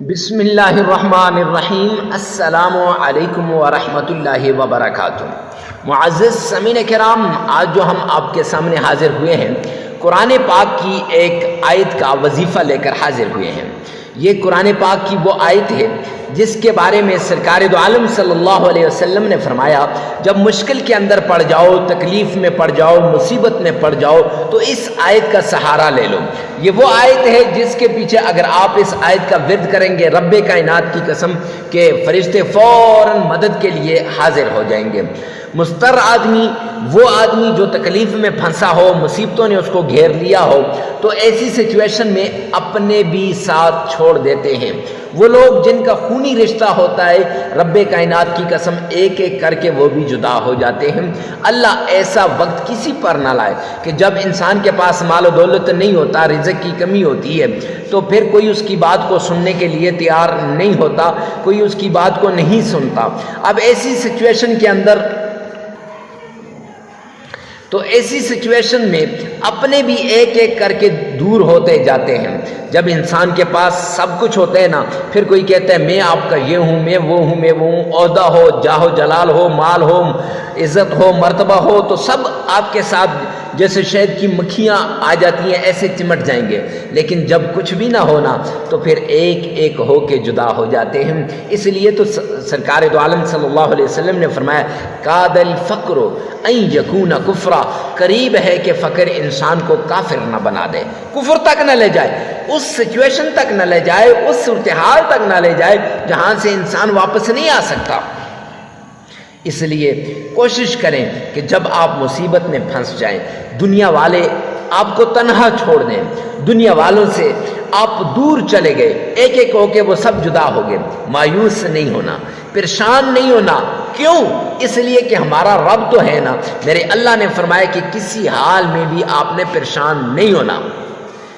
بسم اللہ الرحمن الرحیم۔ السلام علیکم ورحمۃ اللہ وبرکاتہ۔ معزز سامعین کرام، آج جو ہم آپ کے سامنے حاضر ہوئے ہیں، قرآن پاک کی ایک آیت کا وظیفہ لے کر حاضر ہوئے ہیں۔ یہ قرآن پاک کی وہ آیت ہے جس کے بارے میں سرکار دو عالم صلی اللہ علیہ وسلم نے فرمایا، جب مشکل کے اندر پڑ جاؤ، تکلیف میں پڑ جاؤ، مصیبت میں پڑ جاؤ تو اس آیت کا سہارا لے لو۔ یہ وہ آیت ہے جس کے پیچھے اگر آپ اس آیت کا ورد کریں گے، رب کائنات کی قسم کہ فرشتے فوراً مدد کے لیے حاضر ہو جائیں گے۔ مضطر آدمی، وہ آدمی جو تکلیف میں پھنسا ہو، مصیبتوں نے اس کو گھیر لیا ہو، تو ایسی سچویشن میں اپنے بھی ساتھ چھوڑ دیتے ہیں۔ وہ لوگ جن کا خونی رشتہ ہوتا ہے، رب کائنات کی قسم ایک ایک کر کے وہ بھی جدا ہو جاتے ہیں۔ اللہ ایسا وقت کسی پر نہ لائے کہ جب انسان کے پاس مال و دولت نہیں ہوتا، رزق کی کمی ہوتی ہے، تو پھر کوئی اس کی بات کو سننے کے لیے تیار نہیں ہوتا، کوئی اس کی بات کو نہیں سنتا۔ اب ایسی سچویشن میں اپنے بھی ایک ایک کر کے دور ہوتے جاتے ہیں۔ جب انسان کے پاس سب کچھ ہوتا ہے نا، پھر کوئی کہتا ہے میں آپ کا یہ ہوں، میں وہ ہوں، میں وہ ہوں، عہدہ ہو، جاہ و جلال ہو، مال ہو، عزت ہو، مرتبہ ہو، تو سب آپ کے ساتھ جیسے شہد کی مکھیاں آ جاتی ہیں ایسے چمٹ جائیں گے۔ لیکن جب کچھ بھی نہ ہونا تو پھر ایک ایک ہو کے جدا ہو جاتے ہیں۔ اس لیے تو سرکار دو عالم صلی اللہ علیہ وسلم نے فرمایا، کاد الفقر ان یکون کفرا، قریب ہے کہ فقر انسان کو کافر نہ بنا دے، کفر تک نہ لے جائے، اس سچویشن تک نہ لے جائے، اس صورتحال تک نہ لے جائے جہاں سے انسان واپس نہیں آ سکتا۔ اس لیے کوشش کریں کہ جب آپ مصیبت میں پھنس جائیں، دنیا والے آپ کو تنہا چھوڑ دیں، دنیا والوں سے آپ دور چلے گئے، ایک ایک ہو کے وہ سب جدا ہو گئے، مایوس نہیں ہونا، پریشان نہیں ہونا۔ کیوں؟ اس لیے کہ ہمارا رب تو ہے نا۔ میرے اللہ نے فرمایا کہ کسی حال میں بھی آپ نے پریشان نہیں ہونا،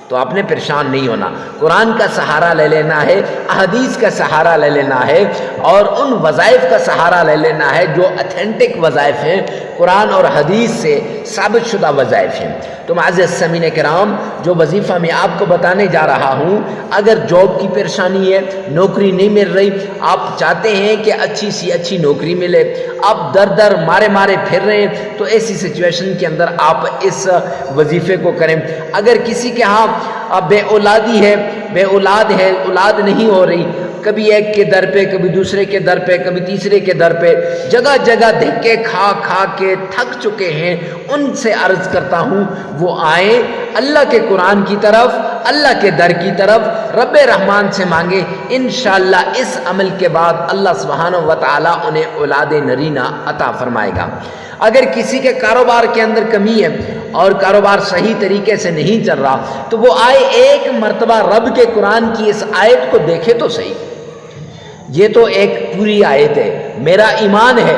تو آپ نے پریشان نہیں ہونا۔ قرآن کا سہارا لے لینا ہے، احادیث کا سہارا لے لینا ہے، اور ان وظائف کا سہارا لے لینا ہے جو اتھینٹک وظائف ہیں، قرآن اور حدیث سے ثابت شدہ وظائف ہیں۔ تو معزز سامعین کرام، جو وظیفہ میں آپ کو بتانے جا رہا ہوں، اگر جاب کی پریشانی ہے، نوکری نہیں مل رہی، آپ چاہتے ہیں کہ اچھی سی اچھی نوکری ملے، آپ در در مارے مارے پھر رہے ہیں، تو ایسی سچویشن کے اندر آپ اس وظیفے کو کریں۔ اگر کسی کے ہاں بے اولادی ہے، بے اولاد ہے، اولاد نہیں ہو رہی، کبھی ایک کے در پہ، کبھی دوسرے کے در پہ، کبھی تیسرے کے در پہ، جگہ جگہ دھکے کھا کھا کے تھک چکے ہیں، ان سے عرض کرتا ہوں وہ آئیں اللہ کے قرآن کی طرف، اللہ کے در کی طرف، رب رحمان سے مانگے، انشاءاللہ اس عمل کے بعد اللہ سبحانہ و تعالی انہیں اولاد نرینہ عطا فرمائے گا۔ اگر کسی کے کاروبار کے اندر کمی ہے اور کاروبار صحیح طریقے سے نہیں چل رہا، تو وہ آئے ایک مرتبہ رب کے قرآن کی اس آیت کو دیکھے تو صحیح۔ یہ تو ایک پوری آیت ہے۔ میرا ایمان ہے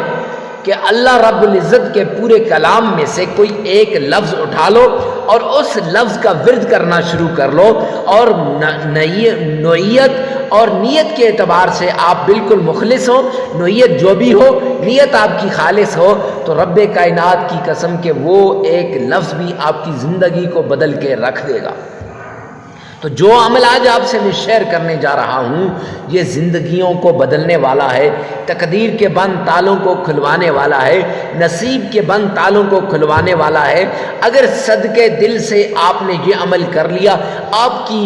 کہ اللہ رب العزت کے پورے کلام میں سے کوئی ایک لفظ اٹھا لو اور اس لفظ کا ورد کرنا شروع کر لو، اور نوعیت اور نیت کے اعتبار سے آپ بالکل مخلص ہو، نوعیت جو بھی ہو، نیت آپ کی خالص ہو، تو رب کائنات کی قسم کہ وہ ایک لفظ بھی آپ کی زندگی کو بدل کے رکھ دے گا۔ تو جو عمل آج آپ سے میں شیئر کرنے جا رہا ہوں، یہ زندگیوں کو بدلنے والا ہے، تقدیر کے بند تالوں کو کھلوانے والا ہے، نصیب کے بند تالوں کو کھلوانے والا ہے۔ اگر صدقے دل سے آپ نے یہ عمل کر لیا، آپ کی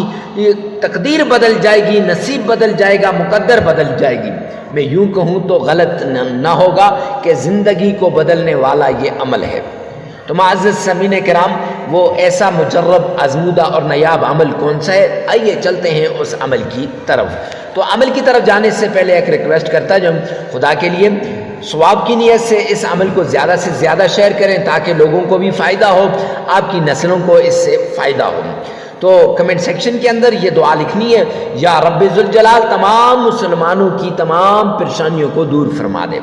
تقدیر بدل جائے گی، نصیب بدل جائے گا، مقدر بدل جائے گی۔ میں یوں کہوں تو غلط نہ ہوگا کہ زندگی کو بدلنے والا یہ عمل ہے۔ تو معزز سامعین کرام، وہ ایسا مجرب، آزمودہ اور نایاب عمل کون سا ہے؟ آئیے چلتے ہیں اس عمل کی طرف۔ تو عمل کی طرف جانے سے پہلے ایک ریکویسٹ کرتا ہوں خدا کے لیے، ثواب کی نیت سے اس عمل کو زیادہ سے زیادہ شیئر کریں تاکہ لوگوں کو بھی فائدہ ہو، آپ کی نسلوں کو اس سے فائدہ ہو۔ تو کمنٹ سیکشن کے اندر یہ دعا لکھنی ہے، یا رب ذوالجلال تمام مسلمانوں کی تمام پریشانیوں کو دور فرما دے۔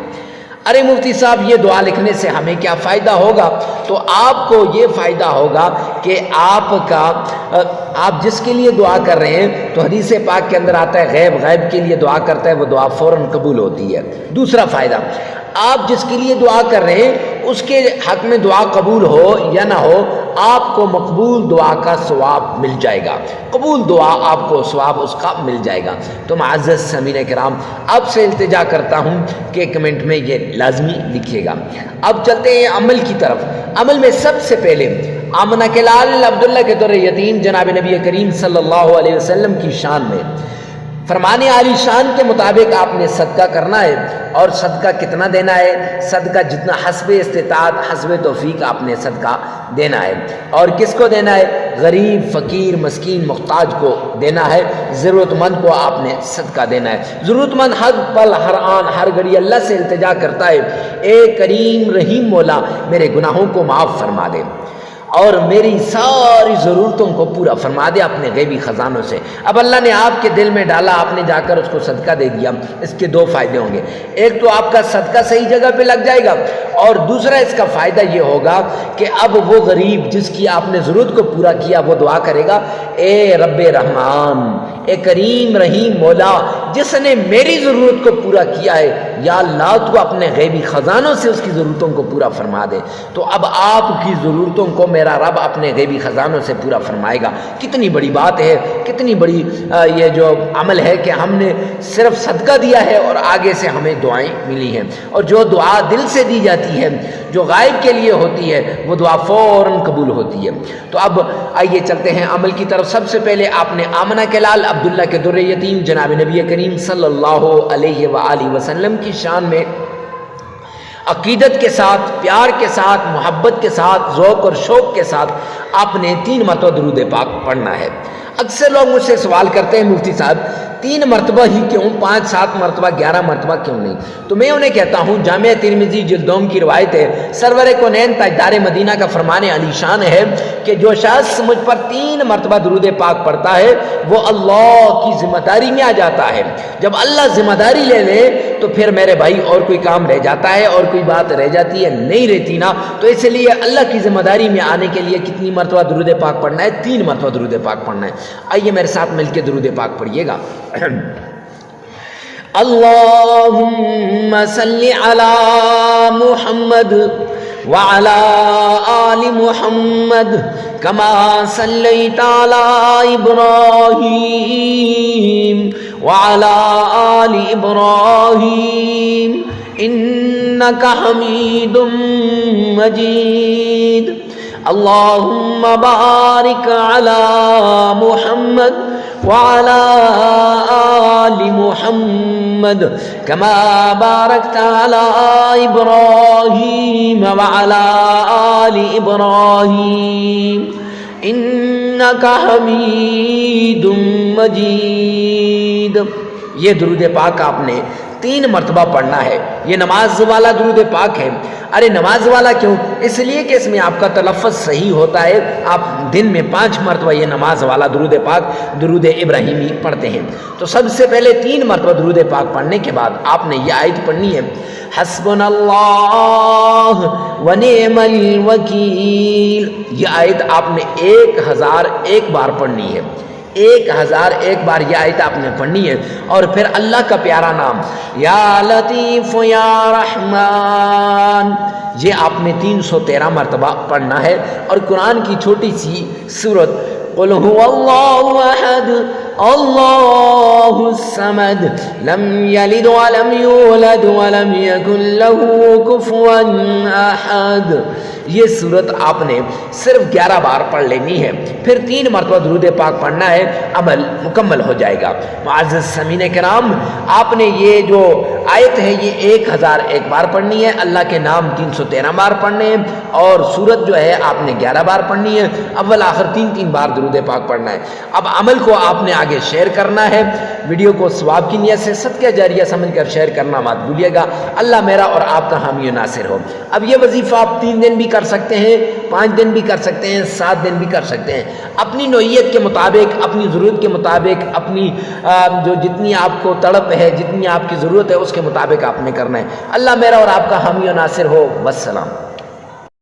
ارے مفتی صاحب، یہ دعا لکھنے سے ہمیں کیا فائدہ ہوگا؟ تو آپ کو یہ فائدہ ہوگا کہ آپ جس کے لیے دعا کر رہے ہیں، تو حدیث پاک کے اندر آتا ہے غیب کے لیے دعا کرتا ہے وہ دعا فوراً قبول ہوتی ہے۔ دوسرا فائدہ، آپ جس کے لیے دعا کر رہے ہیں اس کے حق میں دعا قبول ہو یا نہ ہو، آپ کو مقبول دعا کا ثواب مل جائے گا، قبول دعا آپ کو ثواب اس کا مل جائے گا۔ تو معزز سامعین کرام، آپ سے التجا کرتا ہوں کہ کمنٹ میں یہ لازمی لکھیے گا۔ اب چلتے ہیں عمل کی طرف۔ عمل میں سب سے پہلے آمنہ کے لال عبداللہ کے در یتیم جناب نبی کریم صلی اللہ علیہ وسلم کی شان میں فرمانے عالی شان کے مطابق آپ نے صدقہ کرنا ہے، اور صدقہ کتنا دینا ہے؟ صدقہ جتنا حسب استطاعت، حسب توفیق آپ نے صدقہ دینا ہے۔ اور کس کو دینا ہے؟ غریب، فقیر، مسکین، محتاج کو دینا ہے، ضرورت مند کو آپ نے صدقہ دینا ہے۔ ضرورت مند ہر پل، ہر آن، ہر گھڑی اللہ سے التجا کرتا ہے، اے کریم رحیم مولا میرے گناہوں کو معاف فرما دے اور میری ساری ضرورتوں کو پورا فرما دے اپنے غیبی خزانوں سے۔ اب اللہ نے آپ کے دل میں ڈالا، آپ نے جا کر اس کو صدقہ دے دیا، اس کے دو فائدے ہوں گے۔ ایک تو آپ کا صدقہ صحیح جگہ پہ لگ جائے گا، اور دوسرا اس کا فائدہ یہ ہوگا کہ اب وہ غریب جس کی آپ نے ضرورت کو پورا کیا وہ دعا کرے گا، اے رب رحمان، اے کریم رحیم مولا، جس نے میری ضرورت کو پورا کیا ہے، یا اللہ تو اپنے غیبی خزانوں سے اس کی ضرورتوں کو پورا فرما دے۔ تو اب آپ کی ضرورتوں کو میرا رب اپنے غیبی خزانوں سے پورا فرمائے گا۔ کتنی بڑی بات ہے، کتنی بڑی یہ جو عمل ہے کہ ہم نے صرف صدقہ دیا ہے اور آگے سے ہمیں دعائیں ملی ہیں۔ اور جو دعا دل سے دی جاتی ہے، جو غائب کے لیے ہوتی ہے، وہ دعا فوراً قبول ہوتی ہے۔ تو اب آئیے چلتے ہیں عمل کی طرف۔ سب سے پہلے آپ نے آمنہ کے لال عبداللہ کے در یتیم جناب نبی کریم صلی اللہ علیہ وآلہ وسلم کی شان میں عقیدت کے ساتھ، پیار کے ساتھ، محبت کے ساتھ، ذوق اور شوق کے ساتھ آپ نے 3 مرتبہ درود پاک پڑھنا ہے۔ اکثر لوگ مجھ سے سوال کرتے ہیں مفتی صاحب 3 مرتبہ ہی کیوں، 5 7 مرتبہ 11 مرتبہ کیوں نہیں؟ تو میں انہیں کہتا ہوں جامعہ ترمذی جلدوم کی روایت ہے، سرور کونین تاجدار مدینہ کا فرمان علی شان ہے کہ جو شخص مجھ پر 3 مرتبہ درود پاک پڑھتا ہے وہ اللہ کی ذمہ داری میں آ جاتا ہے۔ جب اللہ ذمہ داری لے لے تو پھر میرے بھائی اور کوئی کام رہ جاتا ہے، اور کوئی بات رہ جاتی ہے؟ نہیں رہتی نا۔ تو اس لیے اللہ کی ذمہ داری میں آنے کے لیے کتنی مرتبہ درود پاک پڑھنا ہے؟ 3 مرتبہ درود پاک پڑھنا ہے۔ آئیے میرے ساتھ مل کے درود پاک پڑھیے گا۔ اللہم صلی علی محمد وعلی آل محمد کما صلیت علی ابراہیم وعلی آل ابراہیم انک حمید مجید۔ اللہم بارک علی محمد وعلى آل محمد كما باركت على إبراهيم وعلى آل إبراهيم إنك حميد مجيد۔ یہ درود پاک آپ نے 3 مرتبہ پڑھنا ہے۔ یہ نماز والا درود پاک ہے۔ ارے نماز والا کیوں؟ اس لیے کہ اس میں آپ کا تلفظ صحیح ہوتا ہے۔ آپ دن میں 5 مرتبہ یہ نماز والا درود پاک، درود ابراہیمی پڑھتے ہیں۔ تو سب سے پہلے 3 مرتبہ درود پاک پڑھنے کے بعد آپ نے یہ آیت پڑھنی ہے، حسبنا اللہ ونعم الوکیل۔ یہ آیت آپ نے 1001 بار پڑھنی ہے۔ 1001 بار یہ آیت آپ نے پڑھنی ہے، اور پھر اللہ کا پیارا نام یا لطیف یا رحمان یہ آپ نے 313 مرتبہ پڑھنا ہے۔ اور قرآن کی چھوٹی سی سورت قل هو اللہ احد اللہ الصمد لم یلد ولم یولد ولم یکن له کفوا احد، یہ صورت آپ نے صرف 11 بار پڑھ لینی ہے، پھر 3 مرتبہ درود پاک پڑھنا ہے، عمل مکمل ہو جائے گا۔ معزز سامعین کرام، آپ نے یہ جو آیت ہے یہ 1001 بار پڑھنی ہے، اللہ کے نام 313 بار پڑھنے ہیں، اور سورت جو ہے آپ نے 11 بار پڑھنی ہے، اول آخر 3 بار درود پاک پڑھنا ہے۔ اب عمل کو آپ نے آگے شیئر کرنا ہے، ویڈیو کو ثواب کی نیت سے صدقہ جاریہ سمجھ کر شیئر کرنا مت بھولیے گا۔ اللہ میرا اور آپ کا حامی و ناصر ہو۔ اب یہ وظیفہ آپ 3 دن بھی کر سکتے ہیں، 5 دن بھی کر سکتے ہیں، 7 دن بھی کر سکتے ہیں، اپنی نوعیت کے مطابق، اپنی ضرورت کے مطابق، اپنی جو جتنی آپ کو تڑپ ہے، جتنی آپ کی ضرورت ہے اس کے مطابق آپ نے کرنا ہے۔ اللہ میرا اور آپ کا حامی و ناصر ہو۔ والسلام۔